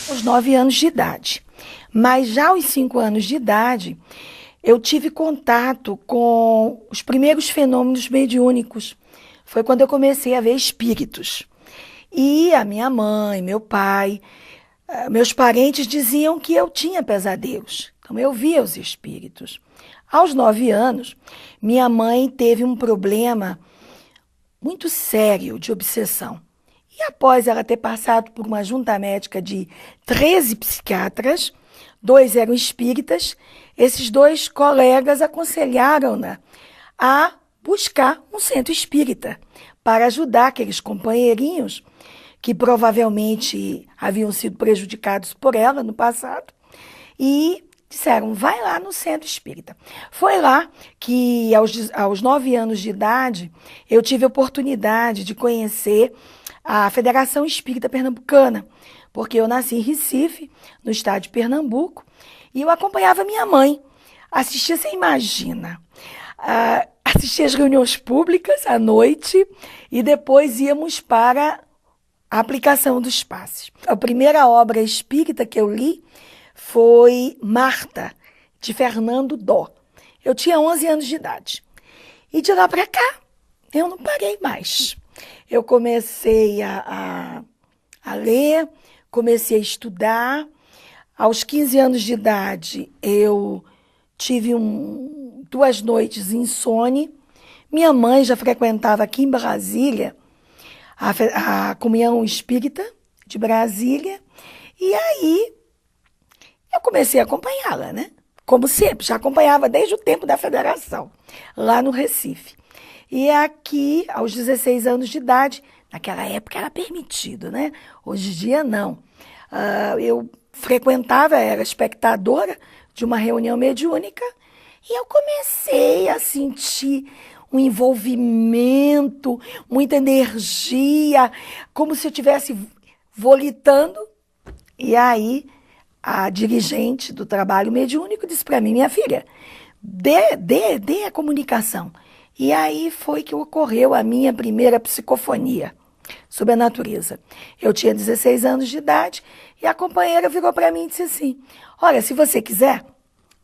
aos 9 anos de idade. Mas já aos 5 anos de idade, eu tive contato com os primeiros fenômenos mediúnicos. Foi quando eu comecei a ver espíritos. E a minha mãe, meu pai, meus parentes diziam que eu tinha pesadelos. Então eu via os espíritos. Aos 9 anos, minha mãe teve um problema muito sério de obsessão. E após ela ter passado por uma junta médica de 13 psiquiatras, 2 eram espíritas, esses 2 colegas aconselharam-na a buscar um centro espírita para ajudar aqueles companheirinhos que provavelmente haviam sido prejudicados por ela no passado e disseram, vai lá no centro espírita. Foi lá que, aos 9 anos de idade, eu tive a oportunidade de conhecer a Federação Espírita Pernambucana, porque eu nasci em Recife, no estado de Pernambuco, e eu acompanhava minha mãe. Assistia, você imagina, assistia as reuniões públicas à noite e depois íamos para a aplicação dos passes. A primeira obra espírita que eu li foi Marta, de Fernando Dó. Eu tinha 11 anos de idade. E de lá para cá, eu não parei mais. Eu comecei a ler, comecei a estudar. Aos 15 anos de idade, eu tive 2 noites insone. Minha mãe já frequentava aqui em Brasília a Comunhão Espírita de Brasília. E aí eu comecei a acompanhá-la, né? Como sempre, já acompanhava desde o tempo da federação, lá no Recife. E aqui, aos 16 anos de idade, naquela época era permitido, né? Hoje em dia, não. Eu frequentava, era espectadora de uma reunião mediúnica e eu comecei a sentir um envolvimento, muita energia, como se eu estivesse volitando. E aí, a dirigente do trabalho mediúnico disse para mim, minha filha, dê a comunicação. E aí foi que ocorreu a minha primeira psicofonia sobre a natureza. Eu tinha 16 anos de idade e a companheira virou para mim e disse assim, olha, se você quiser,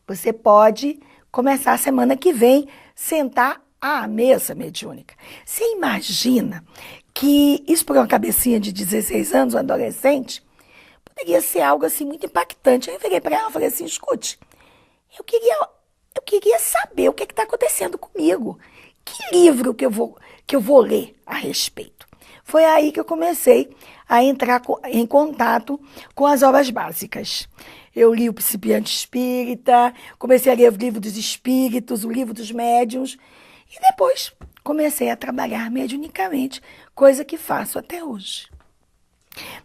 você pode começar a semana que vem, sentar à mesa mediúnica. Você imagina que isso para uma cabecinha de 16 anos, um adolescente, poderia ser algo assim muito impactante. Eu virei para ela e falei assim, escute, eu queria saber o que está acontecendo comigo. Que livro que eu vou ler a respeito? Foi aí que eu comecei a entrar em contato com as obras básicas. Eu li o Principiante Espírita, comecei a ler o Livro dos Espíritos, o Livro dos Médiuns, e depois comecei a trabalhar mediunicamente, coisa que faço até hoje.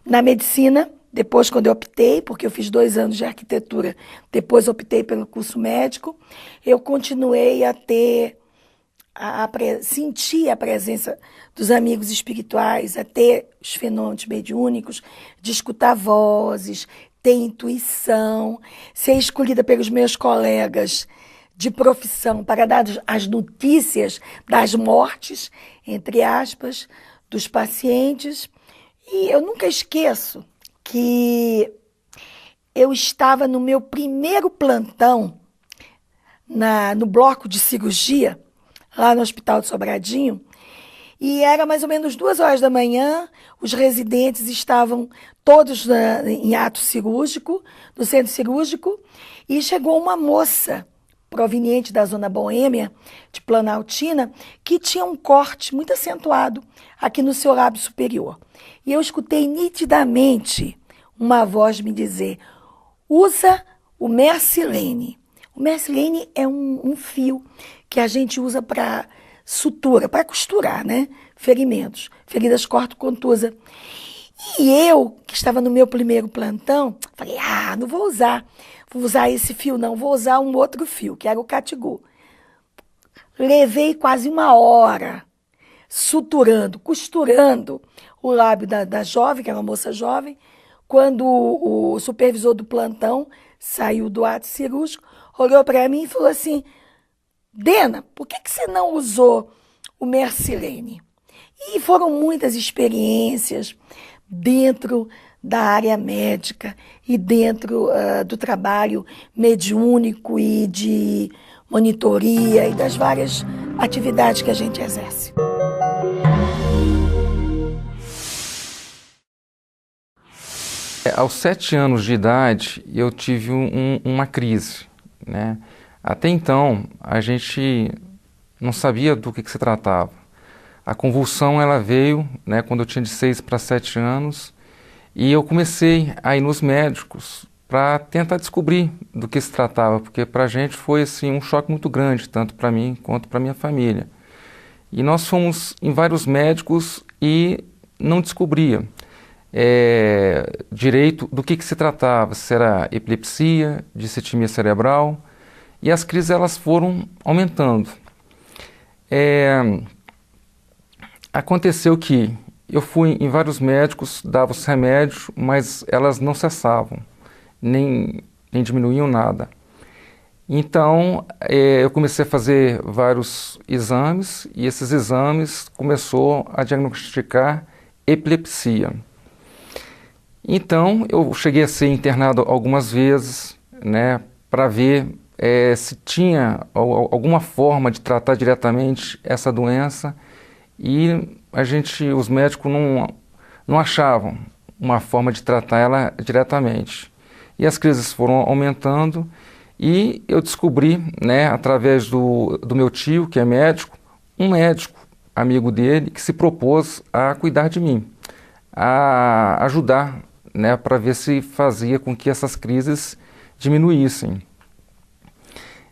Na medicina, depois quando eu optei, porque eu fiz 2 anos de arquitetura, depois optei pelo curso médico, eu continuei a sentir a presença dos amigos espirituais, a ter os fenômenos mediúnicos, de escutar vozes, ter intuição, ser escolhida pelos meus colegas de profissão para dar as notícias das mortes, entre aspas, dos pacientes. E eu nunca esqueço que eu estava no meu primeiro plantão no bloco de cirurgia, lá no Hospital de Sobradinho, e era mais ou menos 2 horas da manhã, os residentes estavam todos em ato cirúrgico, no centro cirúrgico, e chegou uma moça proveniente da zona boêmia, de Planaltina, que tinha um corte muito acentuado aqui no seu lábio superior. E eu escutei nitidamente uma voz me dizer, usa o Mercilene. O Mercilene é um fio que a gente usa para sutura, para costurar, né? Ferimentos, feridas corto-contusa. E eu, que estava no meu primeiro plantão, falei, não vou usar esse fio não, vou usar um outro fio, que era o Catigu. Levei quase 1 hora suturando, costurando o lábio da jovem, que era uma moça jovem, quando o supervisor do plantão saiu do ato cirúrgico, olhou para mim e falou assim, Dena, por que você não usou o Mercilene? E foram muitas experiências dentro da área médica e dentro do trabalho mediúnico e de monitoria e das várias atividades que a gente exerce. Aos 7 anos de idade, eu tive uma crise, né? Até então, a gente não sabia do que se tratava. A convulsão ela veio, né, quando eu tinha de 6 para 7 anos, e eu comecei a ir nos médicos para tentar descobrir do que se tratava, porque para a gente foi assim, um choque muito grande, tanto para mim quanto para minha família. E nós fomos em vários médicos e não descobria direito do que se tratava, se era epilepsia, dissetimia cerebral, e as crises elas foram aumentando. Aconteceu que eu fui em vários médicos, dava os remédios, mas elas não cessavam, nem diminuíam nada. Então, eu comecei a fazer vários exames, e esses exames começou a diagnosticar epilepsia. Então, eu cheguei a ser internado algumas vezes, né, para ver se tinha alguma forma de tratar diretamente essa doença, e os médicos não achavam uma forma de tratar ela diretamente. E as crises foram aumentando, e eu descobri, né, através do meu tio, que é médico, um médico amigo dele que se propôs a cuidar de mim, a ajudar, né, para ver se fazia com que essas crises diminuíssem.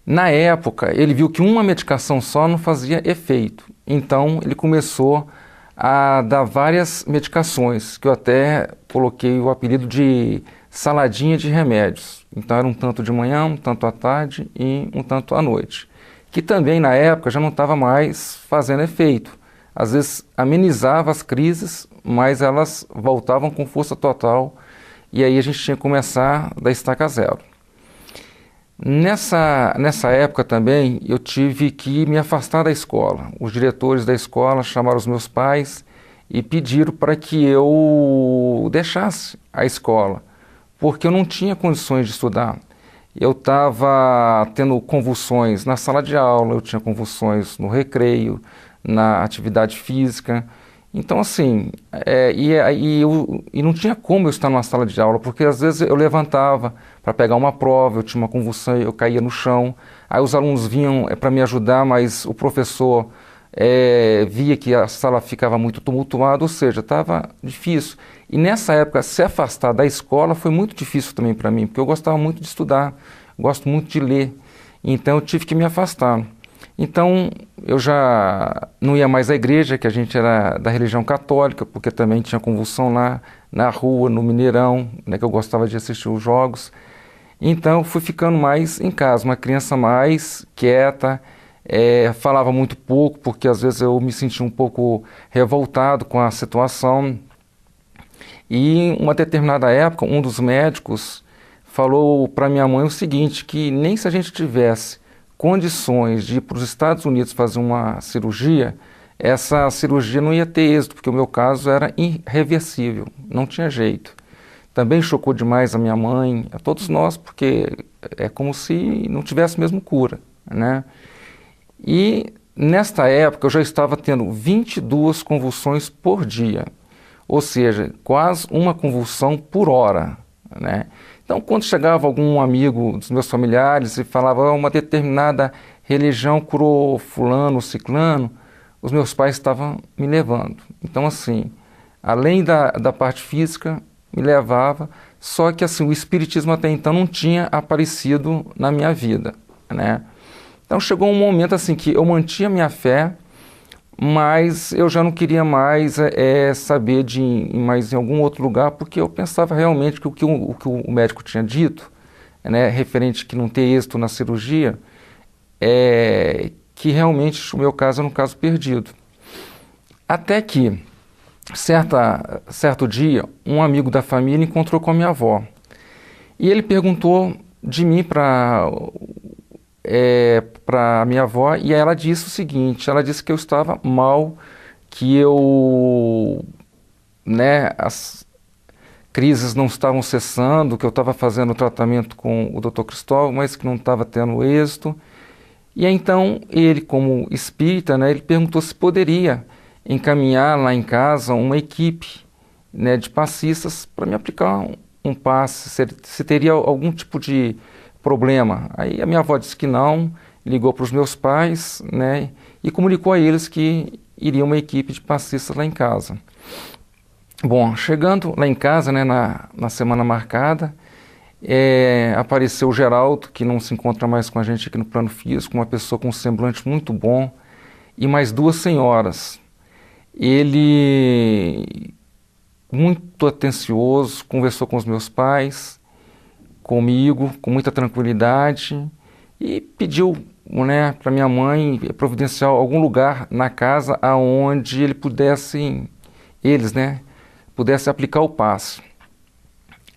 Na época, ele viu que uma medicação só não fazia efeito, então ele começou a dar várias medicações, que eu até coloquei o apelido de saladinha de remédios. Então era um tanto de manhã, um tanto à tarde e um tanto à noite, que também na época já não estava mais fazendo efeito. Às vezes amenizava as crises, mas elas voltavam com força total, e aí a gente tinha que começar da estaca zero. Nessa época também eu tive que me afastar da escola. Os diretores da escola chamaram os meus pais e pediram para que eu deixasse a escola, porque eu não tinha condições de estudar. Eu estava tendo convulsões na sala de aula, eu tinha convulsões no recreio, na atividade física. Então, assim, e não tinha como eu estar numa sala de aula, porque às vezes eu levantava para pegar uma prova, eu tinha uma convulsão, eu caía no chão, aí os alunos vinham para me ajudar, mas o professor via que a sala ficava muito tumultuada, ou seja, estava difícil. E nessa época, se afastar da escola foi muito difícil também para mim, porque eu gostava muito de estudar, gosto muito de ler, então eu tive que me afastar. Então, eu já não ia mais à igreja, que a gente era da religião católica, porque também tinha convulsão lá na rua, no Mineirão, né, que eu gostava de assistir os jogos. Então, eu fui ficando mais em casa, uma criança mais quieta, falava muito pouco, porque às vezes eu me sentia um pouco revoltado com a situação. E em uma determinada época, um dos médicos falou para minha mãe o seguinte, que nem se a gente tivesse condições de ir para os Estados Unidos fazer uma cirurgia, essa cirurgia não ia ter êxito, porque o meu caso era irreversível, não tinha jeito. Também chocou demais a minha mãe, a todos nós, porque é como se não tivesse mesmo cura, né? E nesta época eu já estava tendo 22 convulsões por dia, ou seja, quase uma convulsão por hora, né? Então, quando chegava algum amigo dos meus familiares e falava uma determinada religião curou fulano, ciclano, os meus pais estavam me levando. Então, assim, além da parte física, me levava, só que assim, o espiritismo até então não tinha aparecido na minha vida, né? Então, chegou um momento assim que eu mantinha minha fé, mas eu já não queria mais saber de ir mais em algum outro lugar, porque eu pensava realmente que o que o médico tinha dito, né, referente que não ter êxito na cirurgia, que realmente o meu caso era um caso perdido. Até que, certo dia, um amigo da família encontrou com a minha avó, e ele perguntou de mim para minha avó, e ela disse o seguinte, ela disse que eu estava mal, que eu, né, crises não estavam cessando, que eu estava fazendo tratamento com o Dr. Cristóvão, mas que não estava tendo êxito. E aí, então, ele, como espírita, né, ele perguntou se poderia encaminhar lá em casa uma equipe, né, de passistas para me aplicar um passe, se teria algum tipo de problema. Aí a minha avó disse que não, ligou para os meus pais, né, e comunicou a eles que iria uma equipe de passistas lá em casa. Bom, chegando lá em casa, né, na semana marcada, apareceu o Geraldo, que não se encontra mais com a gente aqui no plano físico, uma pessoa com um semblante muito bom, e mais duas senhoras. Ele, muito atencioso, conversou com os meus pais, comigo, com muita tranquilidade, e pediu, né, para minha mãe providenciar algum lugar na casa aonde eles, né, pudessem aplicar o passe.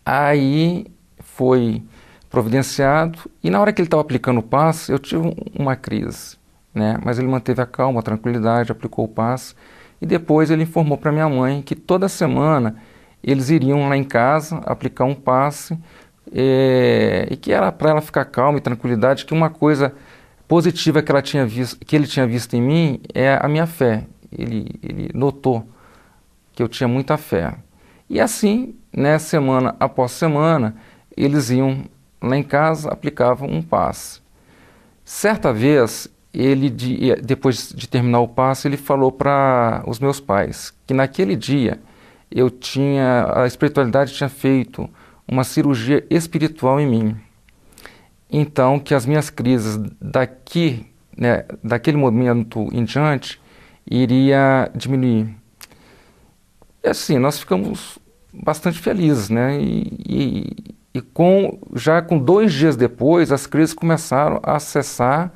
Aí foi providenciado, e na hora que ele estava aplicando o passe, eu tive uma crise, né, mas ele manteve a calma, a tranquilidade, aplicou o passe, e depois ele informou para minha mãe que toda semana eles iriam lá em casa aplicar um passe, e que era para ela ficar calma e tranquilidade, que uma coisa positiva que ele tinha visto em mim é a minha fé. Ele notou que eu tinha muita fé. E assim, né, semana após semana, eles iam lá em casa, aplicavam um passe. Certa vez, depois de terminar o passe, ele falou para os meus pais que naquele dia a espiritualidade tinha feito uma cirurgia espiritual em mim. Então, que as minhas crises daquele momento em diante, iria diminuir. E assim, nós ficamos bastante felizes, né? Já com 2 dias depois, as crises começaram a cessar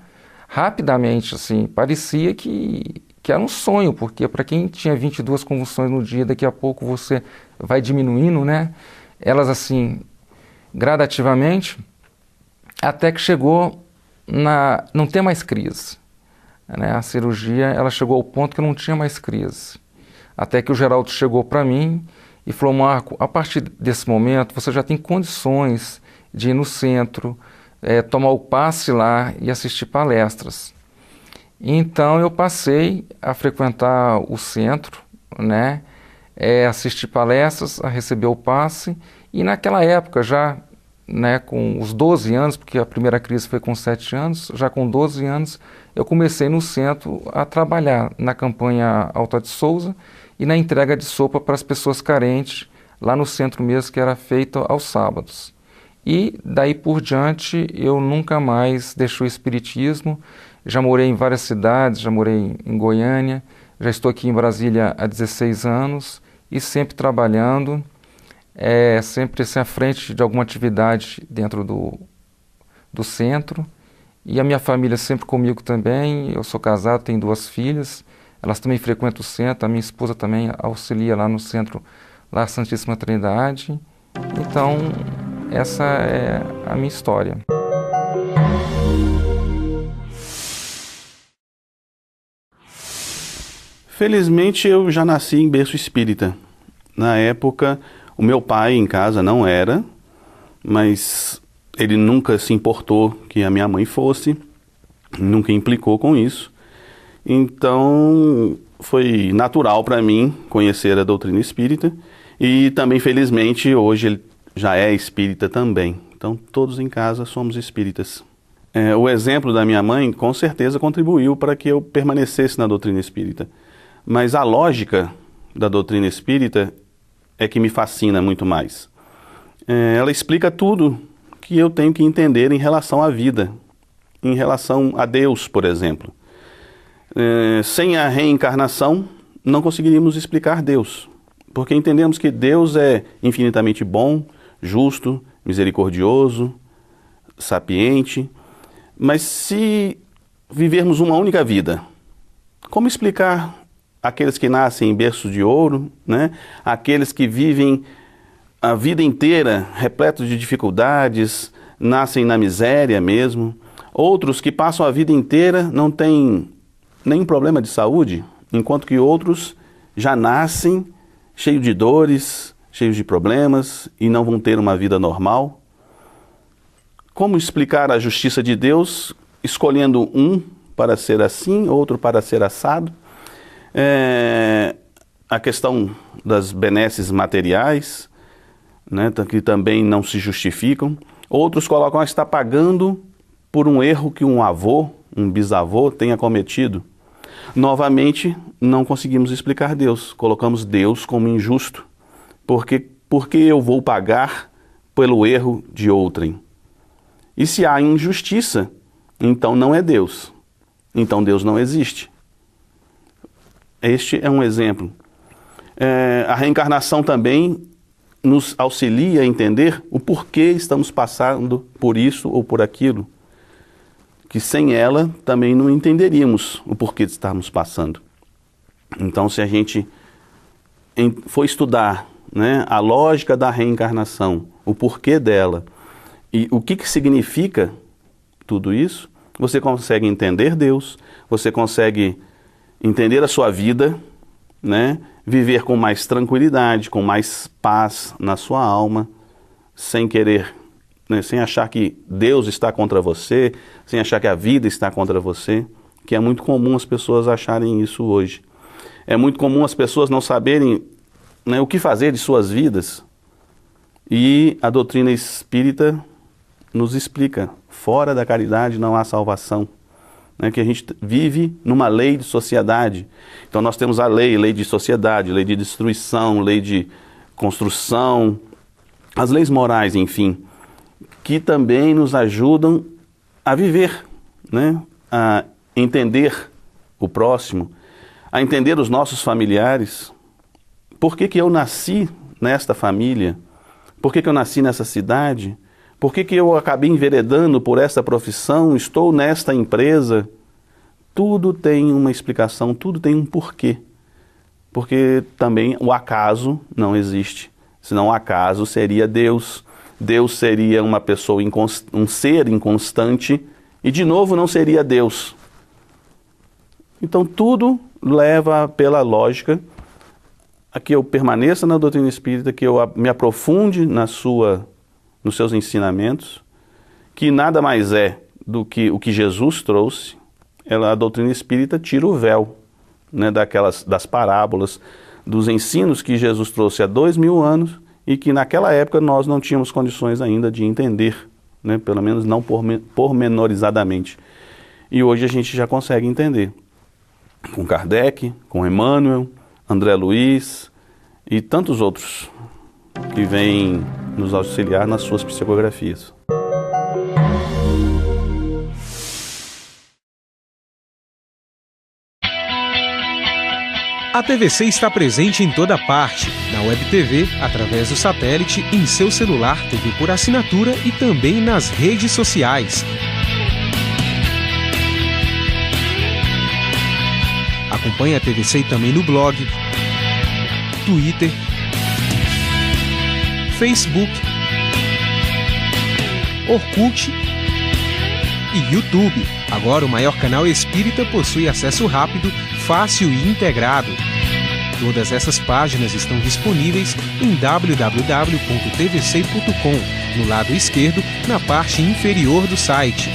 rapidamente, assim, parecia que era um sonho, porque para quem tinha 22 convulsões no dia, daqui a pouco você vai diminuindo, né? Elas assim, gradativamente, até que chegou não ter mais crise, né? A cirurgia, ela chegou ao ponto que eu não tinha mais crise. Até que o Geraldo chegou para mim e falou: Marco, a partir desse momento você já tem condições de ir no centro, tomar o passe lá e assistir palestras. Então eu passei a frequentar o centro, né, assistir palestras, a receber o passe, e naquela época já, né, com os 12 anos, porque a primeira crise foi com 7 anos, já com 12 anos eu comecei no centro a trabalhar na campanha Alta de Souza e na entrega de sopa para as pessoas carentes, lá no centro mesmo, que era feito aos sábados. E daí por diante eu nunca mais deixei o espiritismo. Já morei em várias cidades, já morei em Goiânia, já estou aqui em Brasília há 16 anos e sempre trabalhando, sempre assim, à frente de alguma atividade dentro do centro. E a minha família sempre comigo também. Eu sou casado, tenho 2 filhas, elas também frequentam o centro, a minha esposa também auxilia lá no centro, lá Santíssima Trindade. Então, essa é a minha história. Felizmente eu já nasci em berço espírita. Na época, o meu pai em casa não era, mas ele nunca se importou que a minha mãe fosse, nunca implicou com isso. Então, foi natural para mim conhecer a doutrina espírita e também, felizmente, hoje ele já é espírita também. Então, todos em casa somos espíritas. O exemplo da minha mãe, com certeza, contribuiu para que eu permanecesse na doutrina espírita. Mas a lógica da doutrina espírita é que me fascina muito mais. Ela explica tudo que eu tenho que entender em relação à vida, em relação a Deus, por exemplo. Sem a reencarnação, não conseguiríamos explicar Deus, porque entendemos que Deus é infinitamente bom, justo, misericordioso, sapiente, mas se vivermos uma única vida, como explicar aqueles que nascem em berço de ouro, né? Aqueles que vivem a vida inteira repletos de dificuldades, nascem na miséria mesmo, outros que passam a vida inteira não têm nenhum problema de saúde, enquanto que outros já nascem cheios de dores, cheios de problemas e não vão ter uma vida normal? Como explicar a justiça de Deus escolhendo um para ser assim, outro para ser assado? A questão das benesses materiais, né, que também não se justificam. Outros colocam, está pagando por um erro que um avô, um bisavô tenha cometido. Novamente, não conseguimos explicar Deus. Colocamos Deus como injusto. Por que eu vou pagar pelo erro de outrem? E se há injustiça, então não é Deus. Então Deus não existe. Este é um exemplo. A reencarnação também nos auxilia a entender o porquê estamos passando por isso ou por aquilo, que sem ela também não entenderíamos o porquê de estarmos passando. Então, se a gente for estudar, né, a lógica da reencarnação, o porquê dela e o que significa tudo isso, você consegue entender Deus, você consegue entender a sua vida, né, viver com mais tranquilidade, com mais paz na sua alma, sem querer, né, sem achar que Deus está contra você, sem achar que a vida está contra você, que é muito comum as pessoas acharem isso hoje. É muito comum as pessoas não saberem, né, o que fazer de suas vidas. E a doutrina espírita nos explica, fora da caridade não há salvação. Né, que a gente vive numa lei de sociedade. Então nós temos a lei de sociedade, lei de destruição, lei de construção, as leis morais, enfim, que também nos ajudam a viver, né, a entender o próximo, a entender os nossos familiares. Por que eu nasci nesta família? Por que eu nasci nessa cidade? Por que eu acabei enveredando por essa profissão? Estou nesta empresa? Tudo tem uma explicação, tudo tem um porquê. Porque também o acaso não existe. Senão o acaso seria Deus. Deus seria uma pessoa, um ser inconstante e de novo não seria Deus. Então tudo leva pela lógica a que eu permaneça na doutrina espírita, que eu me aprofunde nos seus ensinamentos, que nada mais é do que o que Jesus trouxe. A doutrina espírita tira o véu, né, das parábolas, dos ensinos que Jesus trouxe há 2000 anos e que naquela época nós não tínhamos condições ainda de entender, né, pelo menos não pormenorizadamente. E hoje a gente já consegue entender. Com Kardec, com Emmanuel, André Luiz e tantos outros que vêm nos auxiliar nas suas psicografias. A TVC está presente em toda parte, na Web TV, através do satélite, em seu celular, TV por assinatura e também nas redes sociais. Acompanhe a TVC também no blog, Twitter, Facebook, Orkut e YouTube. Agora o maior canal espírita possui acesso rápido, fácil e integrado. Todas essas páginas estão disponíveis em www.tvc.com, no lado esquerdo, na parte inferior do site.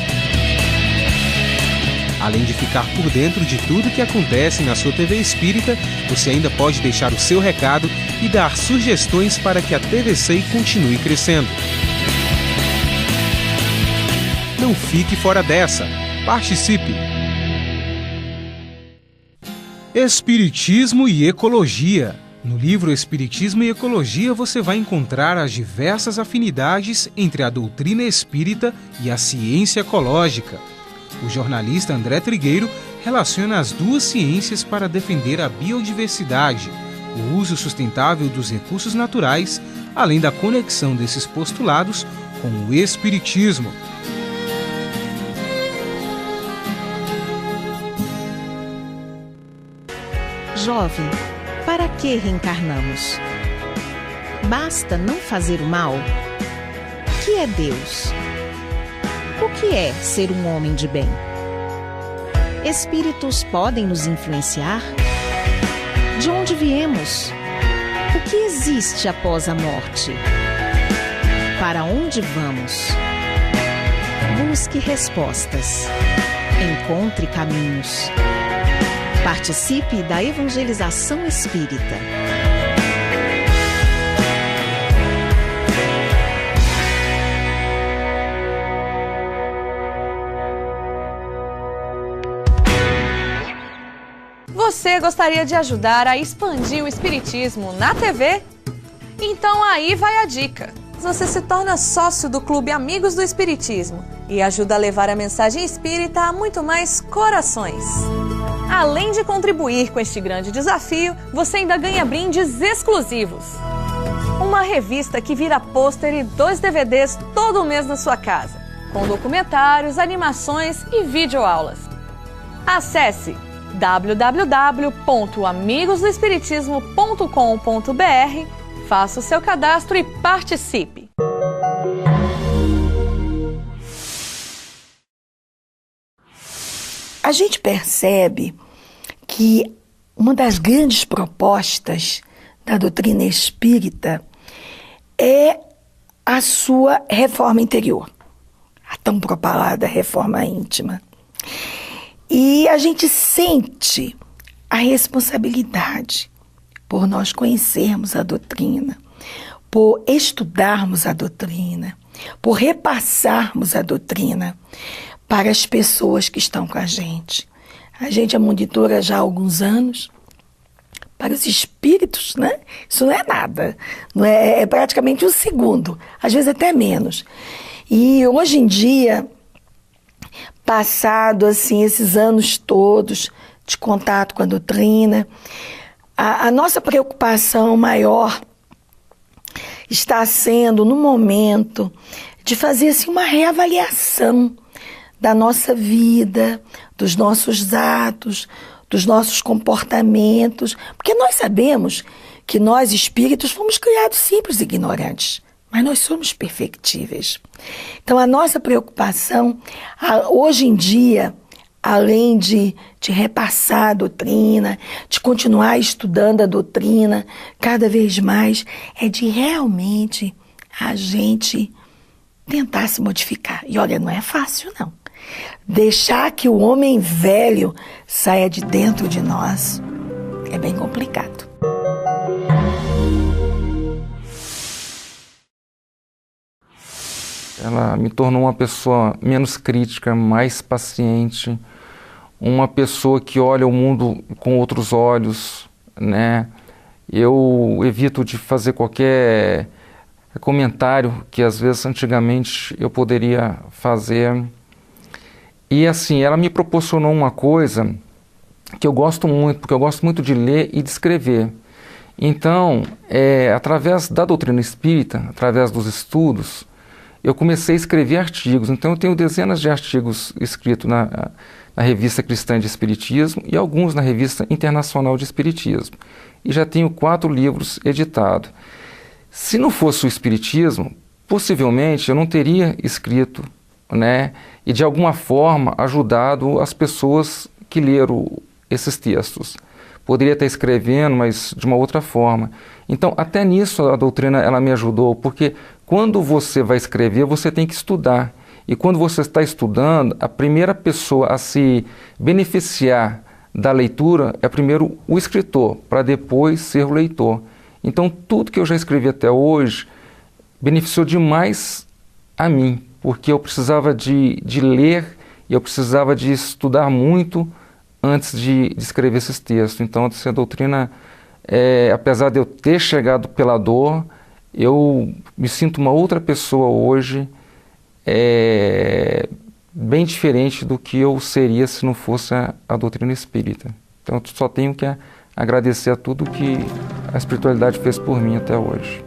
Além de ficar por dentro de tudo que acontece na sua TV Espírita, você ainda pode deixar o seu recado e dar sugestões para que a TVC continue crescendo. Não fique fora dessa. Participe! Espiritismo e Ecologia. No livro Espiritismo e Ecologia você vai encontrar as diversas afinidades entre a doutrina espírita e a ciência ecológica. O jornalista André Trigueiro relaciona as duas ciências para defender a biodiversidade, o uso sustentável dos recursos naturais, além da conexão desses postulados com o Espiritismo. Jovem, para que reencarnamos? Basta não fazer o mal? O que é Deus? O que é ser um homem de bem? Espíritos podem nos influenciar? De onde viemos? O que existe após a morte? Para onde vamos? Busque respostas. Encontre caminhos. Participe da evangelização espírita. Você gostaria de ajudar a expandir o Espiritismo na TV? Então aí vai a dica. Você se torna sócio do Clube Amigos do Espiritismo e ajuda a levar a mensagem espírita a muito mais corações. Além de contribuir com este grande desafio, você ainda ganha brindes exclusivos. Uma revista que vira pôster e 2 DVDs todo mês na sua casa, com documentários, animações e videoaulas. Acesse www.amigosdoespiritismo.com.br, faça o seu cadastro e participe! A gente percebe que uma das grandes propostas da doutrina espírita é a sua reforma interior, a tão propalada reforma íntima. E a gente sente a responsabilidade por nós conhecermos a doutrina, por estudarmos a doutrina, por repassarmos a doutrina para as pessoas que estão com a gente. A gente é monitora já há alguns anos. Para os espíritos, né? Isso não é nada. Não é praticamente um segundo, às vezes até menos. E hoje em dia, passado assim, esses anos todos de contato com a doutrina, a nossa preocupação maior está sendo, no momento, de fazer assim, uma reavaliação da nossa vida, dos nossos atos, dos nossos comportamentos, porque nós sabemos que nós, espíritos, fomos criados simples e ignorantes, mas nós somos perfectíveis. Então, a nossa preocupação, hoje em dia, além de repassar a doutrina, de continuar estudando a doutrina cada vez mais, é de realmente a gente tentar se modificar. E olha, não é fácil, não. Deixar que o homem velho saia de dentro de nós é bem complicado. Ela me tornou uma pessoa menos crítica, mais paciente, uma pessoa que olha o mundo com outros olhos, né? Eu evito de fazer qualquer comentário que às vezes antigamente eu poderia fazer. E assim, ela me proporcionou uma coisa que eu gosto muito, porque eu gosto muito de ler e de escrever. Então, através da doutrina espírita, através dos estudos, eu comecei a escrever artigos. Então, eu tenho dezenas de artigos escritos na Revista Cristã de Espiritismo e alguns na Revista Internacional de Espiritismo. E já tenho 4 livros editados. Se não fosse o Espiritismo, possivelmente eu não teria escrito, né, e de alguma forma ajudado as pessoas que leram esses textos. Poderia estar escrevendo, mas de uma outra forma. Então, até nisso a doutrina ela me ajudou, porque quando você vai escrever, você tem que estudar. E quando você está estudando, a primeira pessoa a se beneficiar da leitura é primeiro o escritor, para depois ser o leitor. Então, tudo que eu já escrevi até hoje beneficiou demais a mim, porque eu precisava de ler e eu precisava de estudar muito antes de escrever esses textos. Então, essa doutrina, apesar de eu ter chegado pela dor, eu me sinto uma outra pessoa hoje, bem diferente do que eu seria se não fosse a doutrina espírita. Então, eu só tenho que agradecer a tudo que a espiritualidade fez por mim até hoje.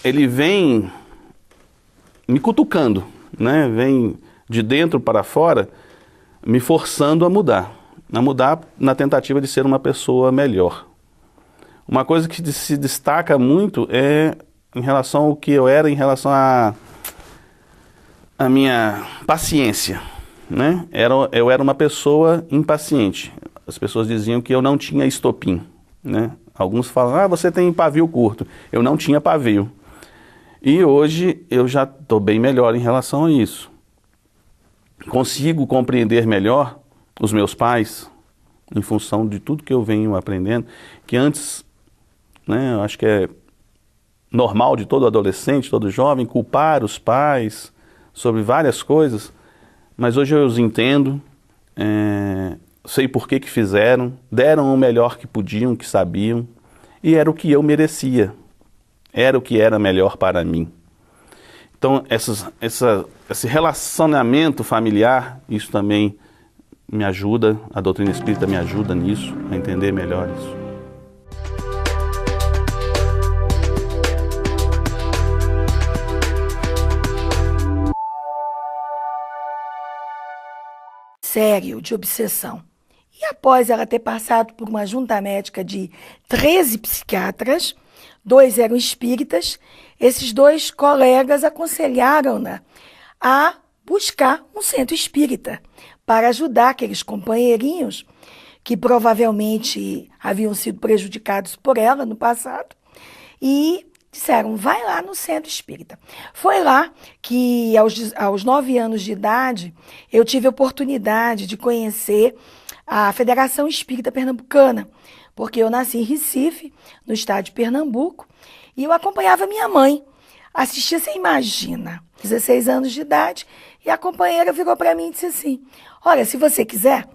Ele vem me cutucando, né? Vem de dentro para fora, me forçando a mudar na tentativa de ser uma pessoa melhor. Uma coisa que se destaca muito é em relação ao que eu era, em relação à minha paciência, né? Eu era uma pessoa impaciente. As pessoas diziam que eu não tinha estopim, né? Alguns falam, você tem pavio curto. Eu não tinha pavio. E hoje eu já estou bem melhor em relação a isso. Consigo compreender melhor os meus pais, em função de tudo que eu venho aprendendo, que antes, né, eu acho que é normal de todo adolescente, todo jovem, culpar os pais sobre várias coisas, mas hoje eu os entendo, sei por que fizeram, deram o melhor que podiam, que sabiam, e era o que eu merecia, era o que era melhor para mim. Então, esse relacionamento familiar, isso também me ajuda, a doutrina espírita me ajuda nisso, a entender melhor isso. Sério de obsessão. E após ela ter passado por uma junta médica de 13 psiquiatras, 2 eram espíritas, esses 2 colegas aconselharam-na a buscar um centro espírita para ajudar aqueles companheirinhos que provavelmente haviam sido prejudicados por ela no passado e disseram, vai lá no centro espírita. Foi lá que, aos 9 anos de idade, eu tive a oportunidade de conhecer a Federação Espírita Pernambucana, porque eu nasci em Recife, no estado de Pernambuco, e eu acompanhava minha mãe. Assistia, você imagina, 16 anos de idade, e a companheira virou para mim e disse assim, olha, se você quiser,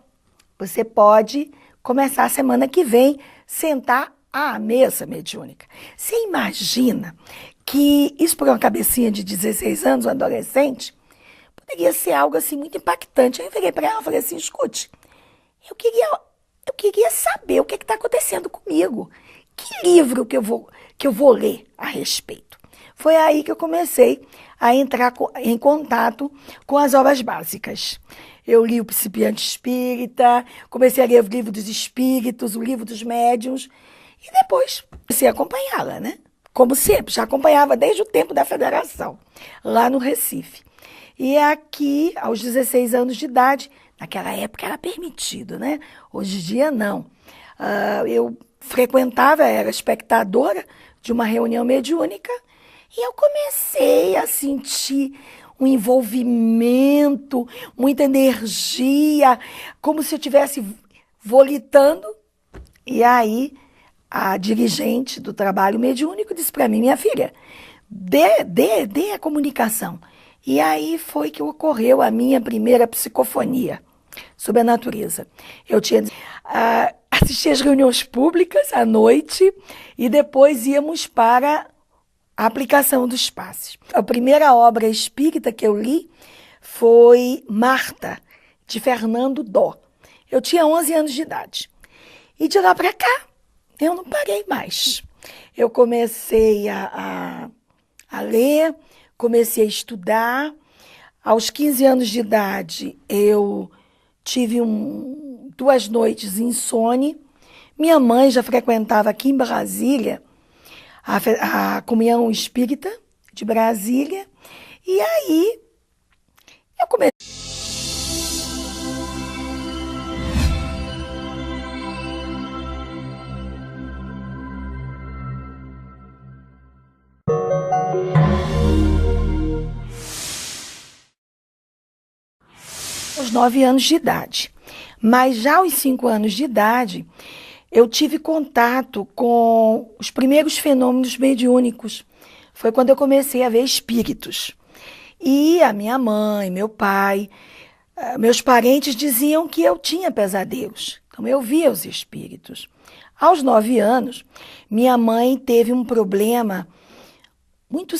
você pode começar a semana que vem, sentar à mesa mediúnica. Você imagina que isso para uma cabecinha de 16 anos, um adolescente, poderia ser algo assim muito impactante. Aí eu virei para ela e falei assim, escute, eu queria saber o que está acontecendo comigo. Que livro que eu vou ler a respeito? Foi aí que eu comecei a entrar em contato com as obras básicas. Eu li o Principiante Espírita, comecei a ler o Livro dos Espíritos, o Livro dos Médiuns, e depois comecei a acompanhá-la, né? Como sempre, já acompanhava desde o tempo da Federação, lá no Recife. E aqui, aos 16 anos de idade, naquela época era permitido, né? Hoje em dia, não. Eu frequentava, era espectadora de uma reunião mediúnica e eu comecei a sentir um envolvimento, muita energia, como se eu estivesse volitando. E aí, a dirigente do trabalho mediúnico disse para mim, minha filha, dê a comunicação. E aí foi que ocorreu a minha primeira psicofonia sobre a natureza. Eu tinha assistia às reuniões públicas à noite e depois íamos para a aplicação dos passes. A primeira obra espírita que eu li foi Marta, de Fernando Dó. Eu tinha 11 anos de idade. E de lá para cá, eu não parei mais. Eu comecei a ler, comecei a estudar. Aos 15 anos de idade, eu tive 2 noites insone. Minha mãe já frequentava aqui em Brasília a Comunhão Espírita de Brasília. E aí, eu comecei. Aos 9 anos de idade. Mas já aos 5 anos de idade, eu tive contato com os primeiros fenômenos mediúnicos. Foi quando eu comecei a ver espíritos. E a minha mãe, meu pai, meus parentes diziam que eu tinha pesadelos. Então eu via os espíritos. Aos 9 anos, minha mãe teve um problema muito sério.